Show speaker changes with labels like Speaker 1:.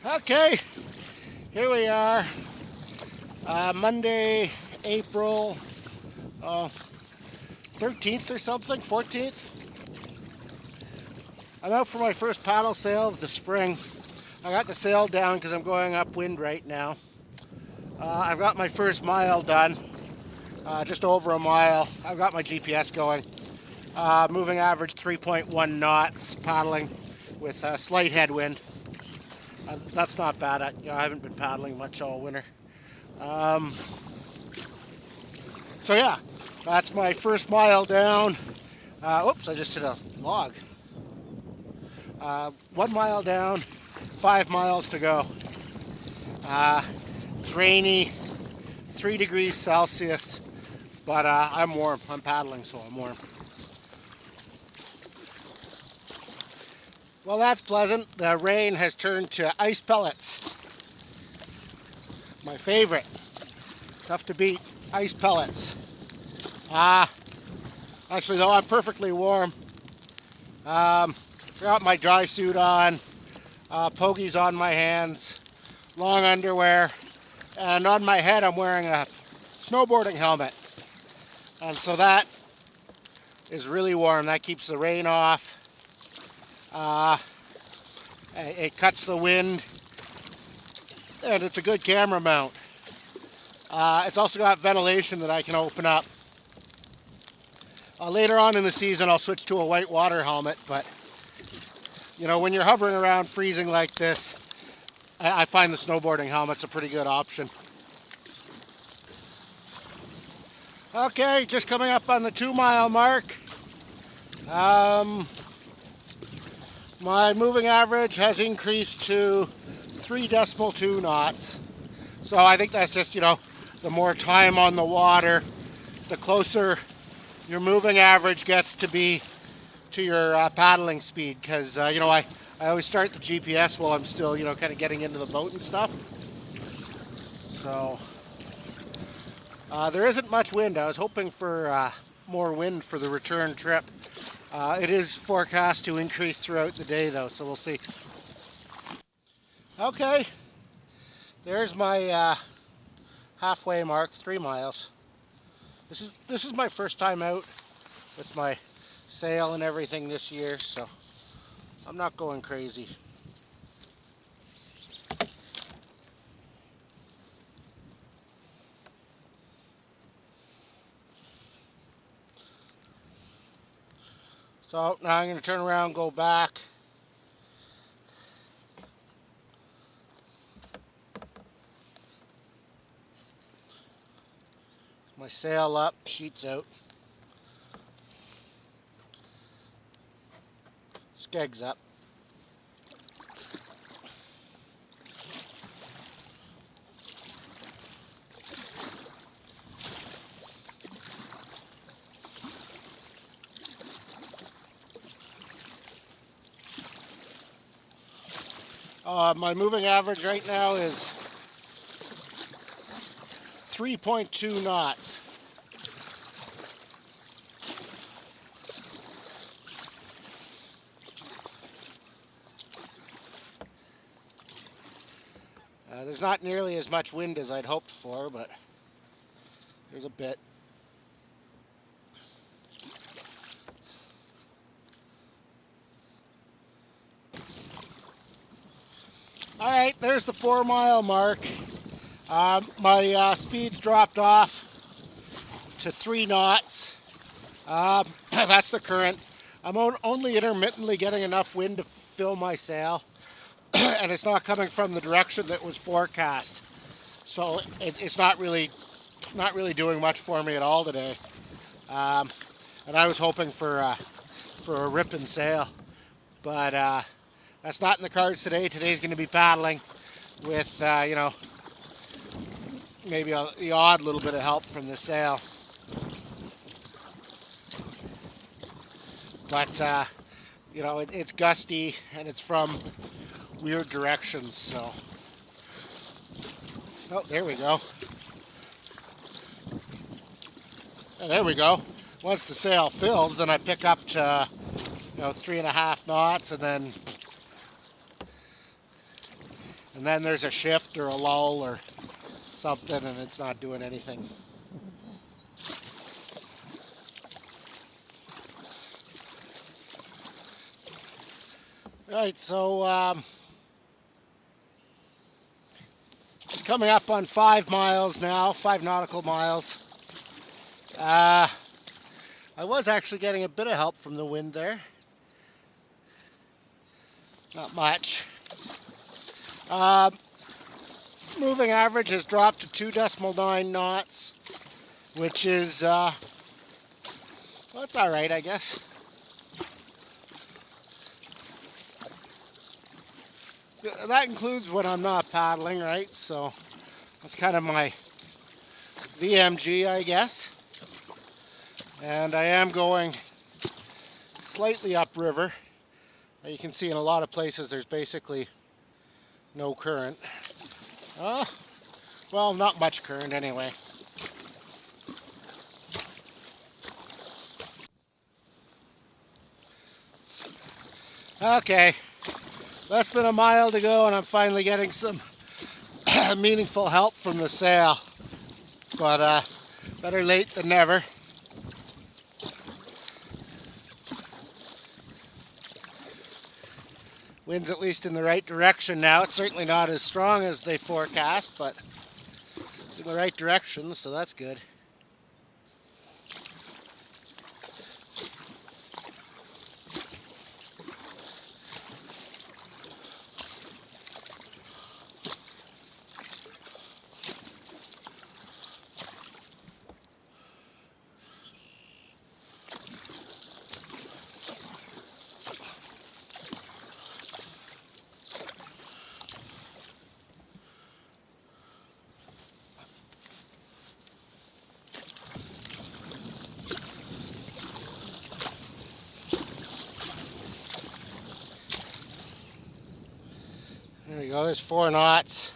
Speaker 1: Okay, here we are, Monday, April 13th or something, 14th. I'm out for my first paddle sail of the spring. I got the sail down because I'm going upwind right now. I've got my first mile done, just over a mile. I've got my GPS going. Moving average 3.1 knots, paddling with a slight headwind. That's not bad. I haven't been paddling much all winter. So yeah, that's my first mile down. Oops, I just hit a log. 1 mile down, 5 miles to go. It's rainy, 3 degrees Celsius, but I'm warm. I'm paddling, so I'm warm. Well, that's pleasant. The rain has turned to ice pellets. My favorite. Tough to beat. Ice pellets. Actually, though, I'm perfectly warm. Got my dry suit on, Pogies on my hands, long underwear, and on my head I'm wearing a snowboarding helmet. And so that is really warm. That keeps the rain off. It cuts the wind, and it's a good camera mount. It's also got ventilation that I can open up. Later on in the season I'll switch to a white water helmet, but you know, when you're hovering around freezing like this, I find the snowboarding helmet's a pretty good option. Okay, just coming up on the 2 mile mark. My moving average has increased to 3.2 knots. So I think that's just, the more time on the water, the closer your moving average gets to be to your paddling speed. Because, I always start the GPS while I'm still, kind of getting into the boat and stuff. So there isn't much wind. I was hoping for more wind for the return trip. It is forecast to increase throughout the day, though, so we'll see. Okay, there's my halfway mark, 3 miles. This is my first time out with my sail and everything this year, so I'm not going crazy. So now I'm going to turn around and go back. My sail up, sheets out. Skegs up. My moving average right now is 3.2 knots. There's not nearly as much wind as I'd hoped for, but there's a bit. All right, there's the 4 mile mark. My speed's dropped off to 3 knots. That's the current. I'm only intermittently getting enough wind to fill my sail, and it's not coming from the direction that was forecast. So it's not really doing much for me at all today. And I was hoping for a ripping sail, but that's not in the cards today. Today's going to be paddling with, maybe the odd little bit of help from the sail. But, it's gusty and it's from weird directions, so. Oh, there we go. Oh, there we go. Once the sail fills, then I pick up to, 3.5 knots, and then and then there's a shift or a lull or something and it's not doing anything. Right, so it's coming up on 5 miles now, 5 nautical miles. I was actually getting a bit of help from the wind there. Not much. Moving average has dropped to 2.9 knots, which is, well, it's all right, I guess. That includes when I'm not paddling, right? So that's kind of my VMG, I guess. And I am going slightly upriver. You can see in a lot of places there's basically no current. Well, not much current anyway. Okay, less than a mile to go and I'm finally getting some meaningful help from the sail. But better late than never. Wind's at least in the right direction now. It's certainly not as strong as they forecast, but it's in the right direction, so that's good. There we go, there's 4 knots.